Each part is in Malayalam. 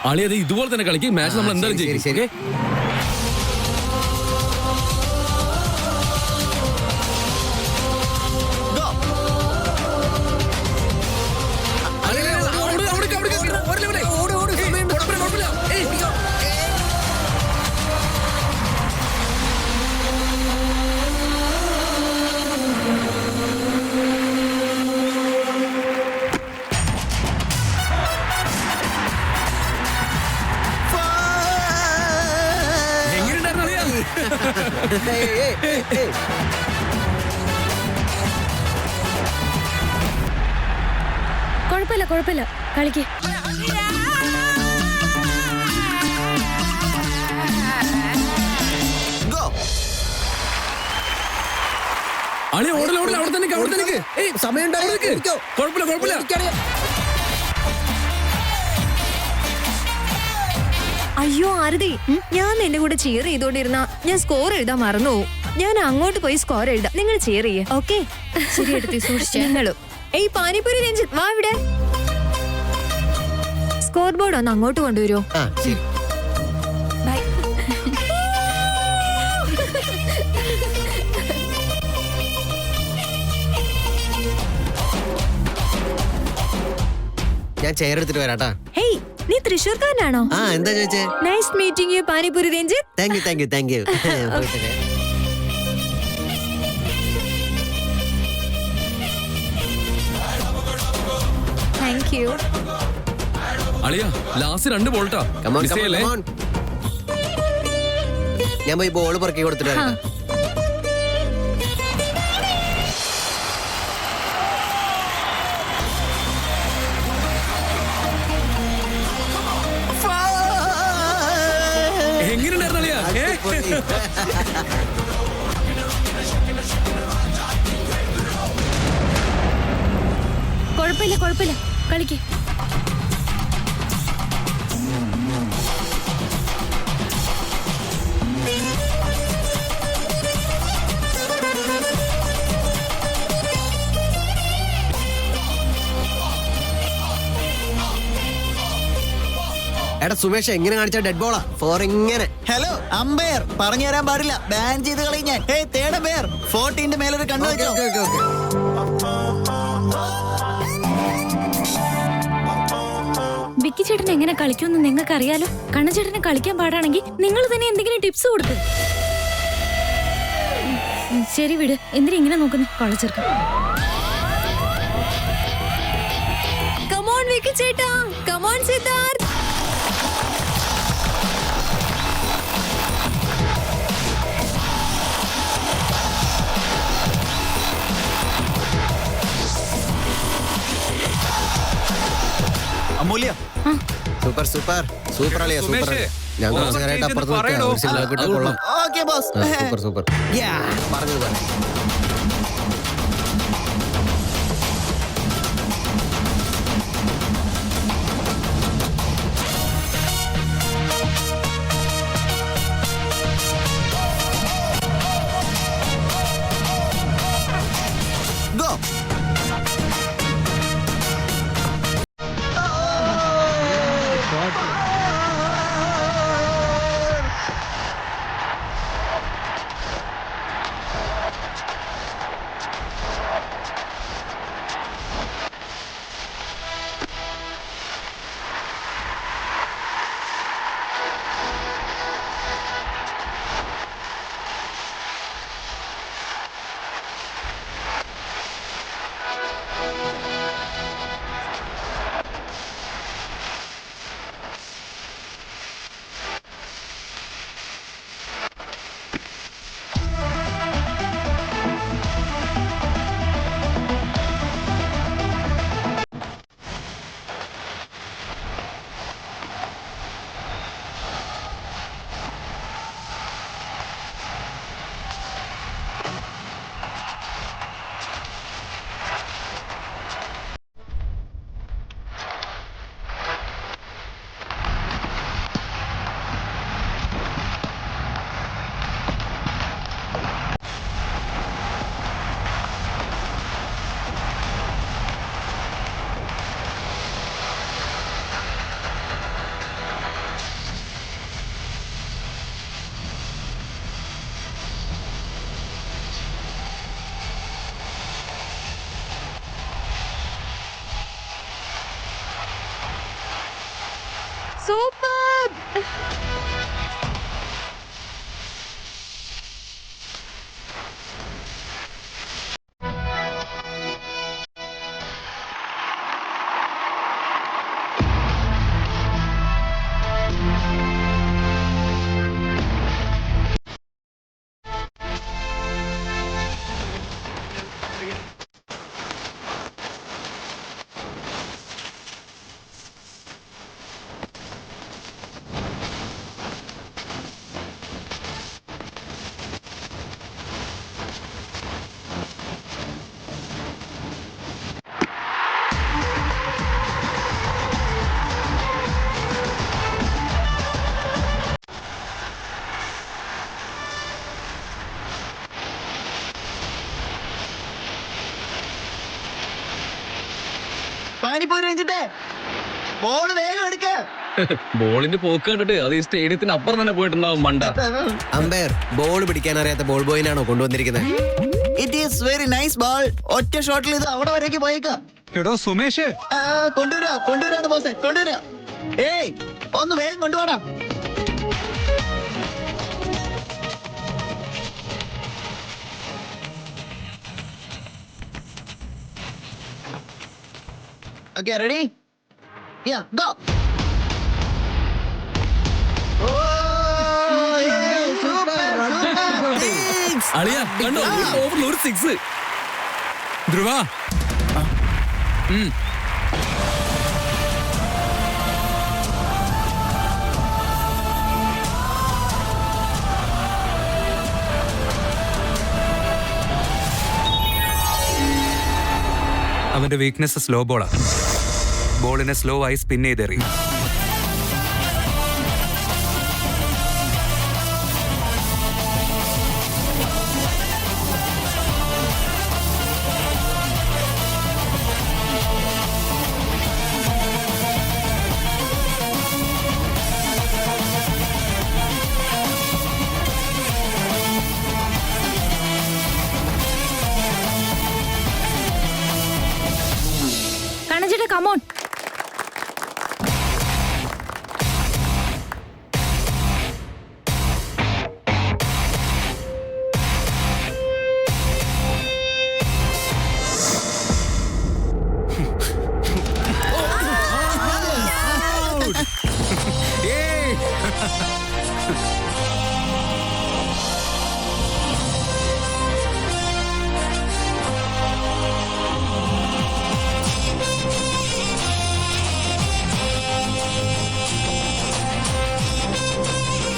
അളി അത് ഇതുപോലെ തന്നെ കളിക്കും. മാച്ച് നമ്മൾ എന്തായാലും ചെയ്യും. കുഴപ്പമില്ല കുഴപ്പമില്ല, കളിക്ക്. അളി ഓടല ഓടല, അവിടെ തന്നെ അവിടെ തന്നെ സമയം കുഴപ്പമില്ല കുഴപ്പമില്ല. അയ്യോ ആരതി, ഞാൻ നിന്റെ കൂടെ ചിയർ ചെയ്തോണ്ടിരുന്ന ഞാൻ സ്കോർ എഴുതാൻ മറന്നു പോവും. ഞാൻ അങ്ങോട്ട് പോയി സ്കോർ എഴുതാം, നിങ്ങൾ ചിയർ ചെയ്യേ. ഓക്കെ ശരി എടുത്തി സൂക്ഷിച്ചു. നിങ്ങളും ഏയ് പാനിപ്പൂരി രഞ്ജിത്ത് വാ ഇവിടെ. സ്കോർ ബോർഡ് ഒന്ന് അങ്ങോട്ട് കൊണ്ടുവരുമോ? ബൈ. ഞാൻ ചെയർ എടുത്തിട്ട് വരാട്ടാ. ഹേയ് നീ തൃശ്ശൂർക്കാരനാണോ? എന്താ ചോദിച്ചേ? Nice meeting you panipuri Ranjith. Thank you thank you thank you. Thank you. അളിയാ ലാസ്റ്റ് 2 ബോൾട്ടാ. ഞാൻ പോയി ബോൾ പുറക്കി കൊടുത്തിട്ട് വരാം. എങ്ങനെയുണ്ടായിരുന്നു അളിയാ? കുഴപ്പമില്ല കുഴപ്പമില്ല, കളിക്ക്. എടാ സുമേഷ്, എങ്ങനെ കാണിച്ച ഡെഡ് ബോളാ? ഫോർ ഇങ്ങനെ. ഹലോ അമ്പയർ, പറഞ്ഞു തരാൻ പാടില്ല, ബാൻ ചെയ്ത് കളയും ഞാൻ. ഹേ തേർഡ് അമ്പയർ, 14 മേലൊരു കണ്ണു വെച്ചോ. വിക്കി ചേട്ടൻ എങ്ങനെ കളിക്കുമെന്ന് നിങ്ങൾക്ക് അറിയാലോ. കണ്ണചേട്ടന് കളിക്കാൻ പാടാണെങ്കിൽ നിങ്ങൾ തന്നെ എന്തെങ്കിലും ടിപ്സ് കൊടുക്കും. ശരി വിട്, എന്തിനാ ഇങ്ങനെ നോക്കുന്നു കളിച്ചേർക്ക. കമോൺ വിക്കി ചേട്ടാ, കമോൺ സിദ്ധാർത്ഥ്. അമൂല്യ സൂപ്പർ സൂപ്പർ സൂപ്പർ അളിയാ, സൂപ്പർ അളിയാ. ഞാൻ കുറച്ച് നേരമായിട്ട് അപ്പുറത്ത് കൊള്ളാം. Okay boss. സൂപ്പർ സൂപ്പർ പറഞ്ഞത് പോലെ. സൂപ്പർ. പാനിപ്പൂരി രഞ്ജിത്തെ ബോൾ വേഗം എടുക്ക. ബോളിന്റെ പോക്ക് കണ്ടിട്ട് അത് ഈ സ്റ്റേഡിയത്തിന് അപ്പുറം തന്നെ പോയിട്ടുണ്ടാവും മണ്ട. അമ്പയർ ബോൾ പിടിക്കാൻ അറിയാത്ത ബോൾ ബോയിനാണോ കൊണ്ടുവന്നിരിക്കുന്നത്? It is very nice ball. ഒറ്റ ഷോട്ടിൽ ഇത് അവിടെ വരേക്ക് പോയേക്കാം. എടോ സുമേഷ്, കൊണ്ടുവരാ ബോസേ, കൊണ്ടുവരാ. ഏയ് ഒന്ന് വേഗം കൊണ്ടുപോടാ. Okay, ready? Yeah, go. Oh, yeah, super. അളിയ കണ്ടോ, ഓവറിൽ ഒരു 6. ധ്രുവ അവന്റെ വീക്ക്നെസ് സ്ലോ ബോളാ. ബോളിനെ സ്ലോ ആയി സ്പിൻ ചെയ്തെറിയും. കണഞ്ചേട്ടാ കമോൺ.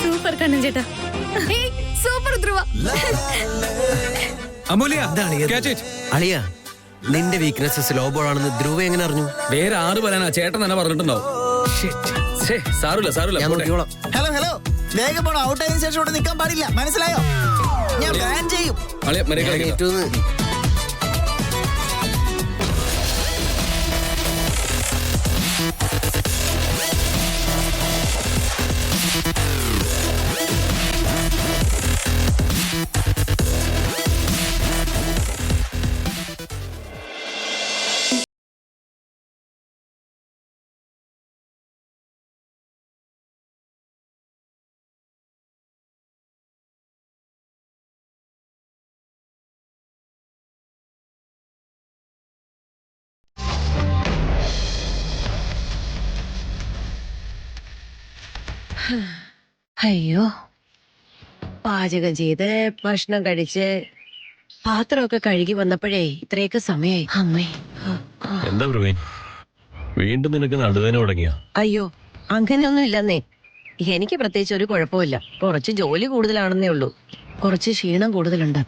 സൂപ്പർ കണ്ണഞ്ചേട്ടാ. സൂപ്പർ ധ്രുവ. അമൂല്യ, ഇതാണ് catch it. അളിയ നിന്റെ വീക്ക്നെസ് സ്ലോ ബോൾ ആണെന്ന് ധ്രുവ എങ്ങനെ അറിഞ്ഞു? വേറെ 6 പറയാനാ ചേട്ടൻ തന്നെ പറഞ്ഞിട്ടുണ്ടാവും. സാരമില്ല ഞാൻ പോട്ടെ. നോക്കിക്കോളാം. ഹലോ ഹലോ, വേഗം പോണം. ഔട്ട് ആയതിനു ശേഷം ഇവിടെ നിൽക്കാൻ പാടില്ല, മനസ്സിലായോ? ഞാൻ ബാൻ ചെയ്യും. അളിയ മര്യാദ ഞാൻ കളിക്ക്. ഏറ്റവും അയ്യോ, പാചകം ചെയ്ത് ഭക്ഷണം കഴിച്ച് പാത്രമൊക്കെ കഴുകി വന്നപ്പോഴേ ഇത്രയൊക്കെ സമയായി. അമ്മേ, എന്താ പ്രവീൺ, വീണ്ടും നിനക്ക് നടുവേദന തുടങ്ങിയ? അയ്യോ അങ്ങനെയൊന്നും ഇല്ലെന്നേ. എനിക്ക് പ്രത്യേകിച്ച് ഒരു കുഴപ്പമില്ല. കുറച്ച് ജോലി കൂടുതലാണെന്നേ ഉള്ളൂ. കുറച്ച് ക്ഷീണം കൂടുതലുണ്ട്.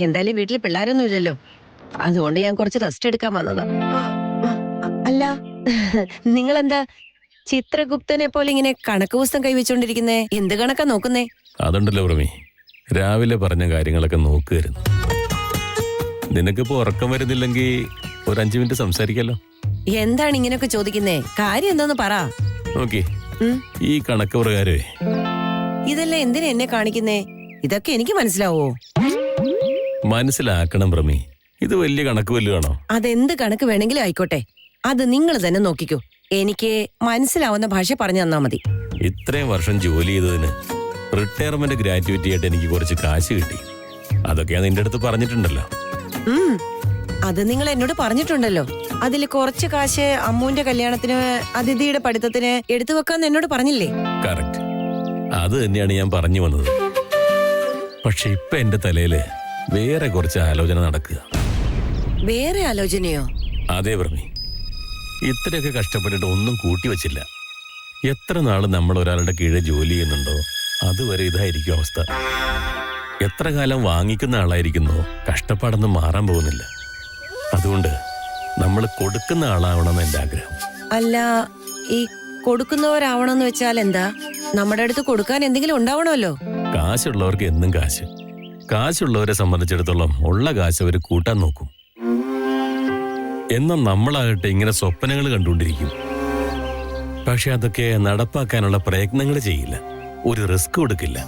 എന്തായാലും വീട്ടിൽ പിള്ളേരൊന്നും ഇല്ലല്ലോ, അതുകൊണ്ട് ഞാൻ കുറച്ച് റെസ്റ്റ് എടുക്കാൻ വന്നതാ. അല്ല, നിങ്ങളെന്താ ചിത്രഗുപ്തനെ പോലെ ഇങ്ങനെ കണക്ക് പുസ്തകം കൈവച്ചോണ്ടിരിക്കുന്നേ? എന്ത് കണക്കാ നോക്കുന്നേ? അതുണ്ടല്ലോ പ്രമി, രാവിലെ പറഞ്ഞ കാര്യങ്ങളൊക്കെ നോക്കുമായിരുന്നു. നിനക്കിപ്പോ ഉറക്കം വരുന്നില്ലെങ്കിൽ ഒരു 5 മിനിറ്റ് സംസാരിക്കാലോ? എന്താണ് ഇങ്ങനെയൊക്കെ ചോദിക്കുന്നേ? കാര്യം എന്താന്ന് പറ. നോക്കി, ഈ കണക്ക് പ്രകാരമേ ഇതെല്ലാം എന്തിനാ എന്നെ കാണിക്കുന്നേ? ഇതൊക്കെ എനിക്ക് മനസ്സിലാവോ? മനസ്സിലാക്കണം പ്രമി, ഇത് വലിയ കണക്ക് വല്ലുവാണോ? അതെന്ത് കണക്ക് വേണമെങ്കിലും ആയിക്കോട്ടെ, അത് നിങ്ങൾ തന്നെ നോക്കിക്കോ. എനിക്ക് മനസ്സിലാവുന്ന ഭാഷ പറഞ്ഞു തന്നാ മതി. ഇത്രയും വർഷം ജോലി ചെയ്തതിന് റിട്ടയർമെന്റ് ഗ്രാറ്റുവിറ്റി ആയിട്ട് എനിക്ക് കുറച്ച് കാശ് കിട്ടി. അതൊക്കെ ഞാൻ നിന്റെ അടുത്ത് പറഞ്ഞിട്ടുണ്ടല്ലോ. അത് നിങ്ങൾ എന്നോട് പറഞ്ഞിട്ടുണ്ടല്ലോ. അതിൽ കുറച്ച് കാശ് അമ്മുവിന്റെ കല്യാണത്തിന്, അതിഥിയുടെ പഠിത്തത്തിന് എടുത്തു വെക്കാന്ന് എന്നോട് പറഞ്ഞില്ലേ? കറക്റ്റ്, അത് തന്നെയാണ് ഞാൻ പറഞ്ഞു വന്നത്. പക്ഷെ ഇപ്പൊ എന്റെ തലയില് വേറെ കുറച്ച് ആലോചന നടക്കുക. വേറെ ആലോചനയോ? അതേ പ്രമി, ഇത്രയൊക്കെ കഷ്ടപ്പെട്ടിട്ട് ഒന്നും കൂട്ടി വച്ചില്ല. എത്ര നാള് നമ്മൾ ഒരാളുടെ കീഴെ ജോലി ചെയ്യുന്നുണ്ടോ അതുവരെ ഇതായിരിക്കും അവസ്ഥ. എത്ര കാലം വാങ്ങിക്കുന്ന ആളായിരിക്കുന്നോ കഷ്ടപ്പാടൊന്നും മാറാൻ പോകുന്നില്ല. അതുകൊണ്ട് നമ്മൾ കൊടുക്കുന്ന ആളാവണമെന്ന് എന്റെ ആഗ്രഹം. അല്ല, ഈ കൊടുക്കുന്നവരാവണമെന്ന് വെച്ചാൽ എന്താ? നമ്മുടെ അടുത്ത് കൊടുക്കാൻ എന്തെങ്കിലും ഉണ്ടാവണമല്ലോ. കാശുള്ളവർക്ക് എന്നും കാശ്. കാശുള്ളവരെ സംബന്ധിച്ചിടത്തോളം ഉള്ള കാശ് അവർ കൂട്ടാൻ നോക്കും. എന്നാൽ നമ്മളാകട്ടെ ഇങ്ങനെ സ്വപ്നങ്ങൾ കണ്ടുകൊണ്ടിരിക്കും. പക്ഷെ അതൊക്കെ നടപ്പാക്കാനുള്ള പ്രയത്നങ്ങൾ ചെയ്യില്ല, ഒരു റിസ്ക് കൊടുക്കില്ല.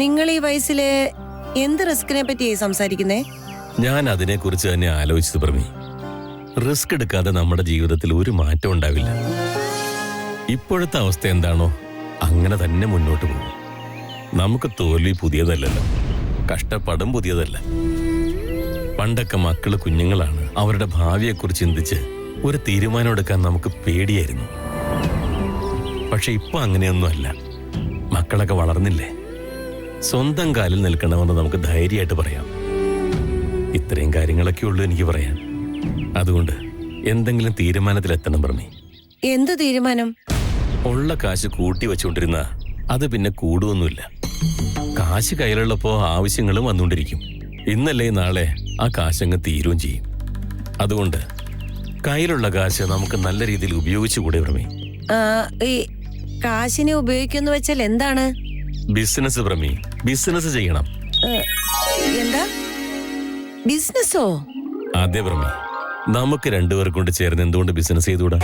നിങ്ങൾ ഈ വയസ്സില് എന്ത് റിസ്കിനെ പറ്റിയായി സംസാരിക്കുന്നേ? ഞാൻ അതിനെക്കുറിച്ച് തന്നെ ആലോചിച്ചത് പ്രമി. റിസ്ക് എടുക്കാതെ നമ്മുടെ ജീവിതത്തിൽ ഒരു മാറ്റം ഉണ്ടാവില്ല. ഇപ്പോഴത്തെ അവസ്ഥ എന്താണോ അങ്ങനെ തന്നെ മുന്നോട്ട് പോകും. നമുക്ക് തോൽവി പുതിയതല്ലല്ലോ, കഷ്ടപ്പാടും പുതിയതല്ല. പണ്ടൊക്കെ മക്കള് കുഞ്ഞുങ്ങളാണ്, അവരുടെ ഭാവിയെക്കുറിച്ച് ചിന്തിച്ച് ഒരു തീരുമാനം എടുക്കാൻ നമുക്ക് പേടിയായിരുന്നു. പക്ഷെ ഇപ്പൊ അങ്ങനെയൊന്നുമല്ല. മക്കളൊക്കെ വളർന്നില്ലേ, സ്വന്തം കാലിൽ നിൽക്കണമെന്ന് നമുക്ക് ധൈര്യമായിട്ട് പറയാം. ഇത്രയും കാര്യങ്ങളൊക്കെ ഉള്ളൂ എനിക്ക് പറയാൻ. അതുകൊണ്ട് എന്തെങ്കിലും തീരുമാനത്തിലെത്തണം പ്രമി. എന്ത് തീരുമാനം? ഉള്ള കാശ് കൂട്ടി വെച്ചുകൊണ്ടിരുന്ന അത് പിന്നെ കൂടുവൊന്നുമില്ല. കാശ് കയ്യിലുള്ളപ്പോ ആവശ്യങ്ങളും വന്നുകൊണ്ടിരിക്കും. ഇന്നല്ലേ നാളെ ആ കാശങ്ങ് തീരുകയും ചെയ്യും. അതുകൊണ്ട് കയ്യിലുള്ള കാശ് നമുക്ക് നല്ല രീതിയിൽ ഉപയോഗിച്ചുകൂടെ പ്രമി? ഈ കാശിനെ ഉപയോഗിക്കുന്ന വെച്ചാൽ എന്താണ്? ബിസിനസ് പ്രമി, ബിസിനസ് ചെയ്യണം. എന്താ ബിസിനസ്സോ? അതെ പ്രമി, നമുക്ക് രണ്ടുപേർ കൊണ്ട് ചേർന്ന് എന്തുകൊണ്ട് ബിസിനസ് ചെയ്തുകൂടാ?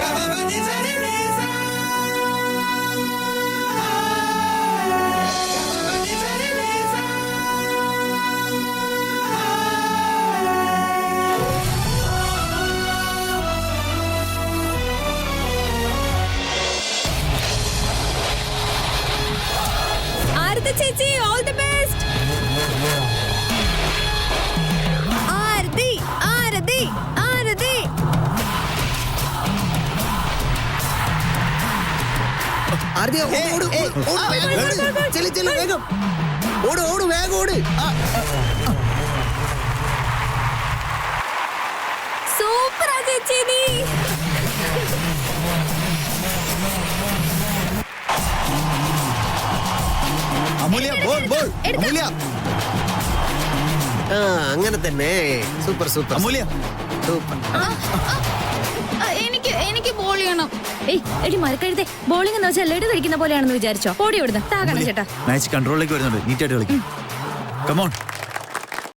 ആരതി ചേച്ചി, all the best. ആരതി, ആരതി, ആരതി. ആരതി, ഓട്, ഓട്, ഓട്, വേഗം ഓട്. ചെല്ല്, ചെല്ല്, വേഗം ഓട്, ഓട്, വേഗം ഓട്. സൂപ്പറാ ചേച്ചി നീ. അമൂല്യ, ബോൾ, ബോൾ. അമൂല്യ, അങ്ങനെ തന്നെ. സൂപ്പർ, സൂപ്പർ, അമൂല്യ. സൂപ്പർ. എനിക്ക് ബോൾ ചെയ്യണം. ഏയ് എടി മരക്കഴുതേ, ബോളിംഗ് എന്ന് വെച്ചാൽ ലഡു കഴിക്കുന്ന പോലെയാണെന്ന് വിചാരിച്ചോ? ഓടി ഓടുന്ന താകാണ് ചേട്ടാ. മാച്ച് കൺട്രോളിലേക്ക് വരുന്നുണ്ട്. നീറ്റായിട്ട് കളിക്കും. കമോൺ.